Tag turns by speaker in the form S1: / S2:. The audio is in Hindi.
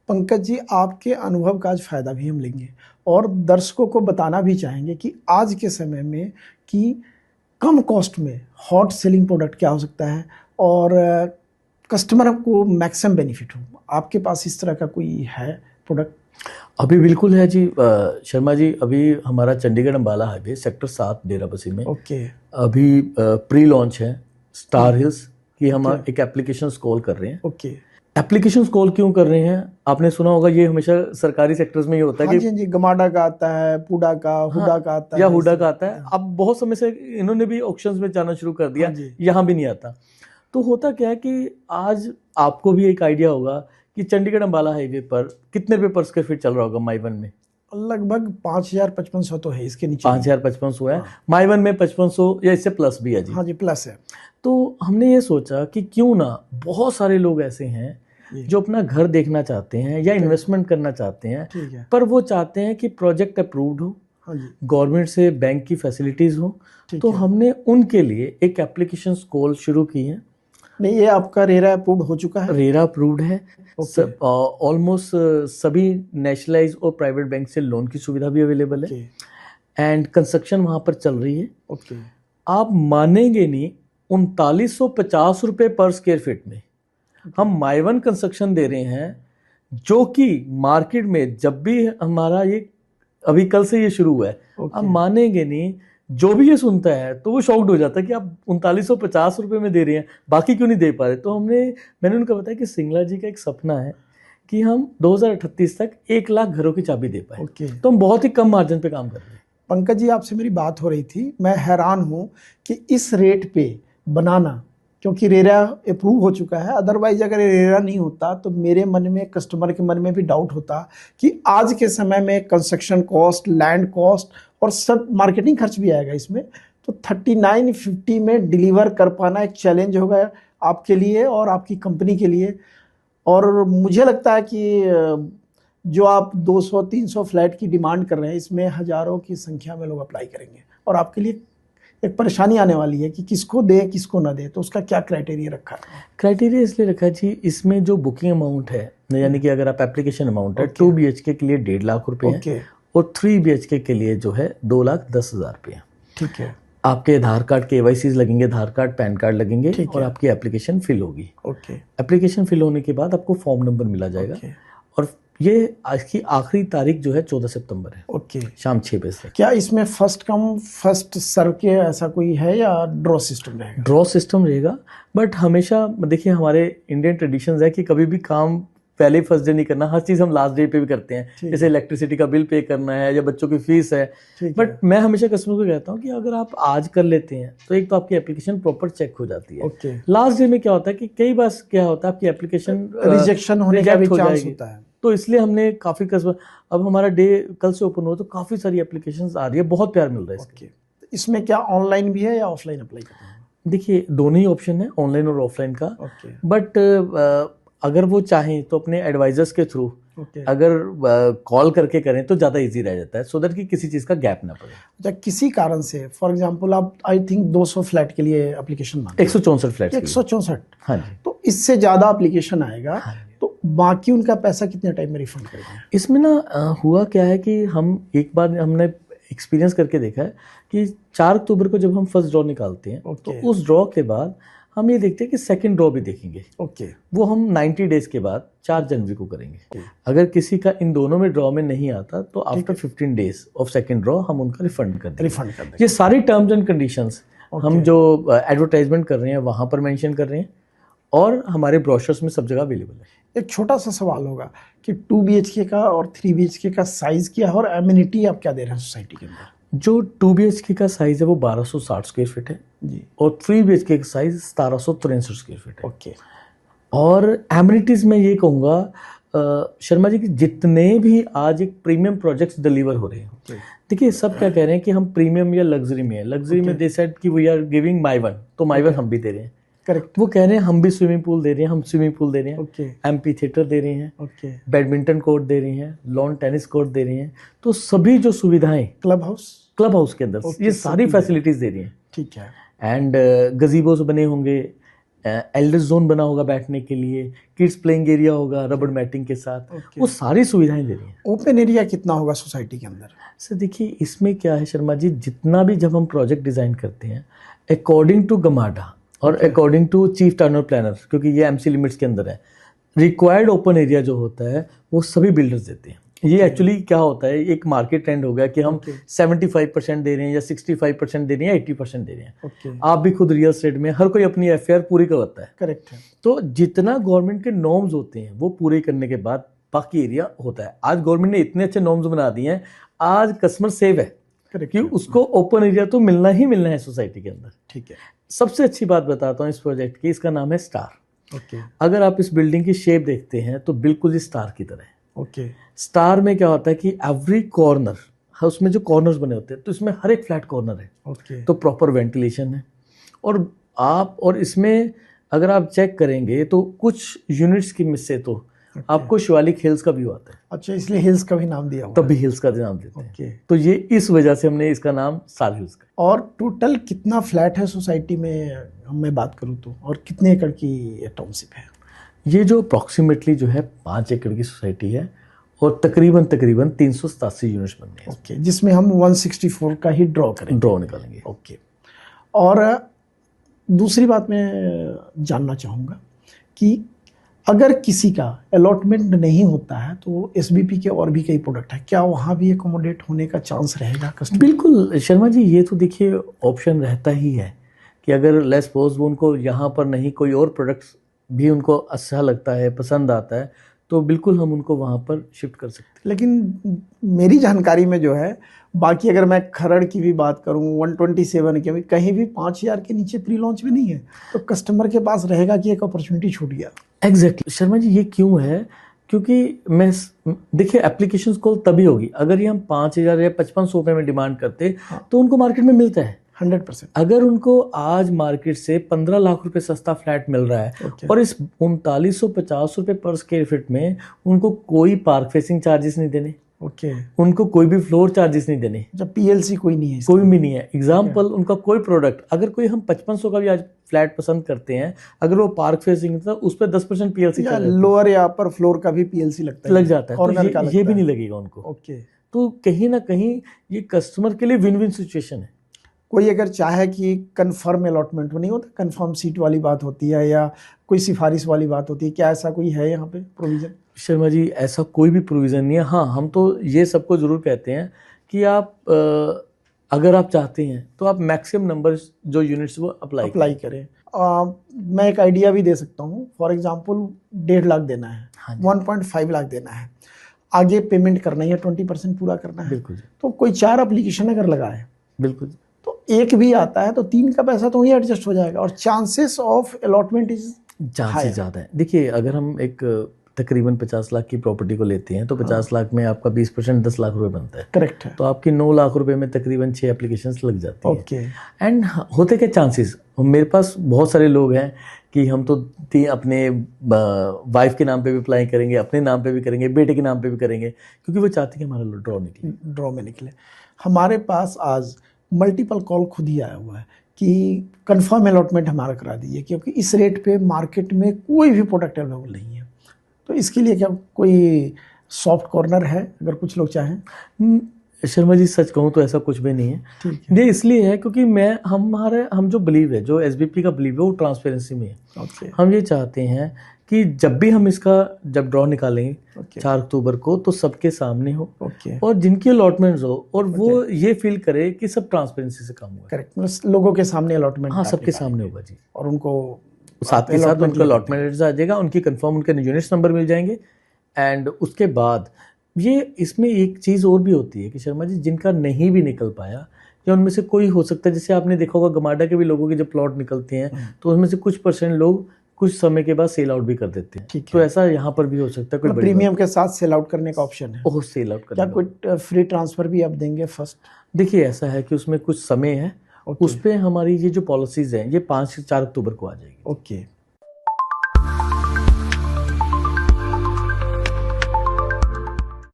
S1: पंकज जी, आपके अनुभव का आज फायदा भी हम लेंगे और दर्शकों को बताना भी चाहेंगे कि आज के समय में कि कम कॉस्ट में हॉट सेलिंग प्रोडक्ट क्या हो सकता है और कस्टमर को मैक्सिमम बेनिफिट हो। आपके पास इस तरह का कोई है प्रोडक्ट?
S2: अभी बिल्कुल है जी। शर्मा जी, अभी हमारा चंडीगढ़ अंबाला हाईवे सेक्टर 7 डेराबस्सी में
S1: ओके
S2: अभी प्री लॉन्च है स्टार हिल्स की। हम एक एप्लीकेशन कॉल कर रहे हैं।
S1: ओके,
S2: एप्लीकेशन कॉल क्यों कर रहे हैं? आपने सुना होगा, ये हमेशा सरकारी सेक्टर्स में ये होता है
S1: हाँ
S2: कि
S1: जी, गमाडा का आता है, पूडा का, हुडा का आता है,
S2: या हुडा का आता है। अब बहुत समय से इन्होंने भी ऑक्शंस में जाना शुरू कर दिया, यहाँ भी नहीं आता। तो होता क्या है कि आज आपको भी एक आइडिया होगा कि चंडीगढ़ अंबाला हाईवे पर कितने रुपए पर स्क्वायर फीट चल रहा होगा माई वन में?
S1: लगभग 5,000-5,500 तो है, इसके नीचे
S2: 5,000-5,500 है। माई वन में 5,500 या इससे प्लस भी है जी।
S1: हाँ जी, प्लस है।
S2: तो हमने ये सोचा कि क्यों ना, बहुत सारे लोग ऐसे हैं जो अपना घर देखना चाहते हैं या इन्वेस्टमेंट करना चाहते हैं, पर वो चाहते हैं कि प्रोजेक्ट अप्रूव्ड हो, गवर्नमेंट से बैंक की फैसिलिटीज हो। तो हमने उनके लिए एक एप्लीकेशन कॉल शुरू की है।
S1: नहीं, ये आपका रेरा अप्रूव्ड हो चुका है?
S2: रेरा अप्रूव्ड है। ऑलमोस्ट सभी नेशनलाइज और प्राइवेट बैंक से लोन की सुविधा भी अवेलेबल है एंड कंस्ट्रक्शन वहां पर चल रही है। आप मानेंगे नहीं, 3950 रुपए पर स्क्वायर फीट में हम माई वन कंस्ट्रक्शन दे रहे हैं, जो कि मार्केट में जब भी हमारा ये अभी कल से ये शुरू हुआ है, आप मानेंगे नहीं, जो भी ये सुनता है तो वो शॉक्ड हो जाता है कि आप 3950 रुपए में दे रहे हैं, बाकी क्यों नहीं दे पा रहे। तो मैंने उनको बताया कि सिंगला जी का एक सपना है कि हम 2038 तक 1 लाख घरों की चाबी दे पाए। तो हम बहुत ही कम मार्जिन पे काम कर रहे हैं।
S1: पंकज जी, आपसे मेरी बात हो रही थी, मैं हैरान हूं कि इस रेट पे बनाना, क्योंकि रेरा अप्रूव हो चुका है। अदरवाइज अगर रेरा नहीं होता तो मेरे मन में, कस्टमर के मन में भी डाउट होता कि आज के समय में कंस्ट्रक्शन कॉस्ट, लैंड कॉस्ट और सब मार्केटिंग खर्च भी आएगा इसमें, तो 3950 में डिलीवर कर पाना एक चैलेंज होगा आपके लिए और आपकी कंपनी के लिए। और मुझे लगता है कि जो आप 200-300 फ्लैट की डिमांड कर रहे हैं, इसमें हज़ारों की संख्या में लोग अप्लाई करेंगे और आपके लिए एक परेशानी आने वाली है कि किसको दे किसको ना दे। तो उसका क्या क्राइटेरिया रखा है?
S2: क्राइटेरिया इसलिए रखा है जी, इसमें जो बुकिंग अमाउंट है, यानी कि अगर आप एप्लीकेशन अमाउंट है 2 BHK के लिए 1.5 लाख रुपए है और 3 BHK के लिए जो है 2,10,000 रुपये।
S1: ठीक है।
S2: आपके आधार कार्ड KYC लगेंगे, आधार कार्ड, पैन कार्ड लगेंगे और आपकी एप्लीकेशन फिल होगी। एप्लीकेशन फिल होने के बाद आपको फॉर्म नंबर मिला जाएगा और ये आज की आखिरी तारीख जो है 14 सितंबर है। शाम 6 बजे तक।
S1: क्या इसमें फर्स्ट कम फर्स्ट सर्व के ऐसा कोई है या ड्रॉ सिस्टम रहेगा?
S2: ड्रॉ सिस्टम रहेगा, बट हमेशा देखिए हमारे इंडियन ट्रेडिशंस है कि कभी भी काम पहले फर्स्ट डे नहीं करना, हर चीज हम लास्ट डे पे भी करते हैं। जैसे इलेक्ट्रिसिटी का बिल पे करना है या बच्चों की फीस है। बट मैं हमेशा कस्टमर को कहता हूँ कि अगर आप आज कर लेते हैं तो एक तो आपकी एप्लीकेशन प्रॉपर चेक हो जाती है। लास्ट डे में क्या होता है कि कई बार क्या होता है, आपकी एप्लीकेशन
S1: रिजेक्शन होने का भी चांस होता है।
S2: तो इसलिए हमने काफी कस्टमर, अब हमारा डे कल से ओपन हुआ तो काफी सारी एप्लीकेशंस आ रही है, बहुत प्यार मिल रहा है।
S1: इसमें क्या ऑनलाइन भी है या ऑफलाइन अप्लाई करना है?
S2: देखिए, दोनों ही ऑप्शन है, ऑनलाइन और ऑफलाइन का। बट अगर वो चाहें तो अपने एडवाइजर्स के थ्रू अगर कॉल करके करें तो ज्यादा इजी रह जाता है, सो दैट कि किसी चीज का गैप ना पड़े।
S1: अच्छा, किसी कारण से फॉर एग्जांपल आप आई थिंक 200 फ्लैट के लिए एप्लीकेशन मांगे,
S2: 164 फ्लैट,
S1: 164।
S2: हाँ जी।
S1: तो इससे ज्यादा एप्लीकेशन आएगा तो बाकी उनका पैसा कितने टाइम में रिफंड करेंगे?
S2: इसमें ना हुआ क्या है कि हम एक बार हमने एक्सपीरियंस करके देखा है कि 4 अक्टूबर को जब हम फर्स्ट ड्रॉ निकालते हैं तो उस ड्रॉ के बाद हम ये देखते हैं कि सेकंड ड्रॉ भी देखेंगे। वो हम 90 डेज के बाद 4 जनवरी को करेंगे। अगर किसी का इन दोनों में ड्रॉ में नहीं आता तो after 15 days of second draw हम उनका रिफंड कर देंगे। ये सारी टर्म्स एंड कंडीशंस हम जो एडवर्टाइजमेंट कर रहे हैं वहां पर मेंशन कर रहे हैं और हमारे ब्रोशर्स में सब जगह अवेलेबल है।
S1: एक छोटा सा सवाल होगा कि 2 BHK का और 3 BHK का साइज क्या है और एमिनिटी आप क्या दे रहे हैं सोसाइटी के अंदर?
S2: जो 2 BHK का साइज है वो 1260 स्क्वायर फीट है जी, और 3 BHK का साइज 1763 स्क्वायर फीट है। और एमिनिटीज में ये कहूँगा शर्मा जी कि जितने भी आज एक प्रीमियम प्रोजेक्ट्स डिलीवर हो रहे हैं, देखिए सब क्या कह रहे हैं कि हम प्रीमियम या लग्जरी में है। लग्जरी में दे सेड कि we are giving my one, तो माई वन हम भी दे रहे हैं।
S1: करेक्ट।
S2: वो कह रहे हैं हम भी स्विमिंग पूल दे रहे हैं, हम स्विमिंग पूल दे रहे हैं, एम्पी थिएटर दे रहे हैं, बैडमिंटन कोर्ट दे रहे हैं, लॉन टेनिस कोर्ट दे रहे हैं। तो सभी जो सुविधाएं क्लब हाउस के अंदर ये सारी फैसिलिटीज दे रही हैं।
S1: ठीक है।
S2: एंड गजीबोस बने होंगे एल्डर जोन बना होगा बैठने के लिए, किड्स प्लेइंग एरिया होगा रबड़ मैटिंग के साथ, वो सारी सुविधाएं दे रही हैं।
S1: ओपन एरिया कितना होगा सोसाइटी के अंदर?
S2: सर देखिए इसमें क्या है शर्मा जी, जितना भी जब हम प्रोजेक्ट डिज़ाइन करते हैं अकॉर्डिंग टू गमाडा और according to chief town planner, क्योंकि ये एमसी लिमिट्स के अंदर है, रिक्वायर्ड ओपन एरिया जो होता है वो सभी बिल्डर्स देते हैं। ये एक्चुअली क्या होता है, एक मार्केट ट्रेंड हो गया कि हम 75% दे रहे हैं या 65% दे रहे हैं या 80% दे रहे हैं। आप भी खुद रियल एस्टेट में हर कोई अपनी एफआईआर पूरी करवाता है।
S1: करेक्ट है।
S2: तो जितना गवर्नमेंट के नॉर्म्स होते हैं वो पूरे करने के बाद बाकी एरिया होता है। आज गवर्नमेंट ने इतने अच्छे नॉर्म्स बना दिए हैं, आज कस्टमर सेव है कि उसको ओपन एरिया तो मिलना ही मिलना है सोसाइटी के अंदर।
S1: ठीक है।
S2: सबसे अच्छी बात बताता हूँ इस प्रोजेक्ट की, इसका नाम है स्टार। अगर आप इस बिल्डिंग की शेप देखते हैं तो बिल्कुल ही स्टार की तरह है। स्टार में क्या होता है कि एवरी कॉर्नर, उसमें जो कॉर्नर्स बने होते हैं तो इसमें हर एक फ्लैट कॉर्नर है। तो प्रॉपर वेंटिलेशन है। और इसमें अगर आप चेक करेंगे तो कुछ यूनिट्स की मिस से तो आपको शिवालिक हिल्स का व्यू आता है।
S1: अच्छा, इसलिए हिल्स का भी नाम दिया हुआ
S2: तभी हिल्स का नाम देते हैं। तो ये इस वजह से हमने इसका नाम स्टार हिल्स का।
S1: और टोटल कितना फ्लैट है सोसाइटी में, मैं बात करूँ तो, और कितने एकड़ की टाउनशिप है?
S2: ये जो अप्रॉक्सीमेटली जो है 5 एकड़ की सोसाइटी है और तकरीबन 387 यूनिट्स बनने हैं।
S1: ओके, जिसमें हम 164 का ही ड्रॉ
S2: निकालेंगे।
S1: ओके। और दूसरी बात मैं जानना चाहूँगा कि अगर किसी का अलॉटमेंट नहीं होता है तो एसबीपी के और भी कई प्रोडक्ट है, क्या वहाँ भी एकोमोडेट होने का चांस रहेगा कस्टमर?
S2: बिल्कुल शर्मा जी, ये तो देखिए ऑप्शन रहता ही है कि अगर लेट्स सपोज वो उनको यहाँ पर नहीं कोई और प्रोडक्ट्स भी उनको अच्छा लगता है, पसंद आता है, तो बिल्कुल हम उनको वहाँ पर शिफ्ट कर सकते हैं।
S1: लेकिन मेरी जानकारी में जो है, बाकी अगर मैं खरड़ की भी बात करूं, 127 की भी, कहीं भी 5000 के नीचे प्री लॉन्च भी नहीं है। तो कस्टमर के पास रहेगा कि एक अपॉर्चुनिटी छूट गया।
S2: एग्जैक्टली शर्मा जी, ये क्यों है? क्योंकि मैं देखिए एप्लीकेशन कॉल तभी होगी अगर ये हम 5000 या 5500 रुपये में डिमांड करते तो उनको मार्केट में मिलता है
S1: 100%।
S2: अगर उनको आज मार्केट से 15 लाख रुपए सस्ता फ्लैट मिल रहा है और इस 3950 रुपये पर स्क्वायर फीट में उनको कोई पार्क फेसिंग चार्जेस नहीं देने, उनको कोई भी फ्लोर चार्जेस नहीं देने,
S1: जब पीएलसी कोई नहीं है,
S2: कोई भी नहीं है। एग्जाम्पल, उनका कोई प्रोडक्ट, अगर कोई हम 5500 का भी आज फ्लैट पसंद करते हैं, अगर वो पार्क फेसिंग था उस पर 10% पीएलसी
S1: लोअर या अपर फ्लोर का भी पीएलसी लग जाता है,
S2: तो ये भी नहीं लगेगा उनको। तो कहीं ना कहीं ये कस्टमर के लिए विन विन सिचुएशन है।
S1: कोई अगर चाहे कि कंफर्म अलॉटमेंट नहीं होता, कंफर्म सीट वाली बात होती है या कोई सिफारिश वाली बात होती है, क्या ऐसा कोई है यहाँ पे प्रोविजन?
S2: शर्मा जी, ऐसा कोई भी प्रोविज़न नहीं है। हाँ, हम तो ये सबको ज़रूर कहते हैं कि आप अगर आप चाहते हैं तो आप मैक्सिमम नंबर जो यूनिट्स वो अप्लाई करें।
S1: मैं एक आइडिया भी दे सकता हूँ। फॉर एग्जांपल 1.5 लाख देना है, 1.5 लाख देना है, आगे पेमेंट करना है, 20% पूरा करना है।
S2: बिल्कुल।
S1: तो कोई 4 एप्लीकेशन अगर लगाए,
S2: बिल्कुल,
S1: तो एक भी आता है तो 3 का पैसा तो वही एडजस्ट हो जाएगा और chances of allotment is
S2: chances ज़्यादा है। देखिए, अगर हम एक तकरीबन 50 लाख की प्रॉपर्टी को लेते हैं तो 50 लाख में आपका 20% 10 लाख रुपए बनता है।
S1: करेक्ट है।
S2: तो आपकी 9 लाख रुपए में तकरीबन 6 एप्लीकेशंस लग जाती हैं।
S1: ओके।
S2: एंड होते क्या चांसेस, मेरे पास बहुत सारे लोग हैं कि हम तो अपने वाइफ के नाम पे भी अप्लाई करेंगे, अपने नाम पे भी करेंगे, बेटे के नाम पे भी करेंगे, क्योंकि वो चाहते हैं कि हमारा ड्रॉ में निकले। हमारे पास आज मल्टीपल कॉल खुद ही आया हुआ है कि कंफर्म अलॉटमेंट हमारा करा दीजिए, क्योंकि इस रेट पे मार्केट में कोई भी प्रोडक्ट अवेलेबल नहीं है। तो इसके लिए क्या कोई सॉफ्ट कॉर्नर है अगर कुछ लोग चाहें? शर्मा जी, सच कहूँ तो ऐसा कुछ भी नहीं है। ये इसलिए है क्योंकि हम जो बिलीव है, जो एसबीपी का बिलीव है, वो ट्रांसपेरेंसी में है। हम ये चाहते हैं कि जब भी हम इसका ड्रॉ निकालेंगे 4 अक्टूबर को तो सबके सामने हो और जिनकी अलॉटमेंट्स हो और वो ये फील करे कि सब ट्रांसपेरेंसी से काम हुआ।
S1: करेक्ट, लोगों के सामने अलॉटमेंट,
S2: हाँ, सबके सामने होगा जी,
S1: और उनको
S2: साथ के साथ उनका अलॉटमेंट आ जाएगा, उनकी कंफर्म उनके यूनिट्स नंबर मिल जाएंगे। एंड उसके बाद ये इसमें एक चीज़ और भी होती है कि शर्मा जी, जिनका नहीं भी निकल पाया या उनमें से कोई हो सकता है, जैसे आपने देखा होगा गमाडा के भी लोगों के जब प्लॉट निकलते हैं तो उनमें से कुछ % लोग कुछ समय के बाद सेल आउट भी कर देते हैं। तो ऐसा यहाँ पर भी हो सकता है। कोई
S1: प्रीमियम के साथ सेल आउट करने का ऑप्शन है?
S2: ओह, सेल आउट करने
S1: क्या कोई फ्री ट्रांसफर भी आप देंगे फर्स्ट?
S2: देखिए, ऐसा है कि उसमें कुछ समय है, उस पर हमारी ये जो पॉलिसीज हैं ये 5 से 4 अक्टूबर को आ जाएगी।
S1: ओके।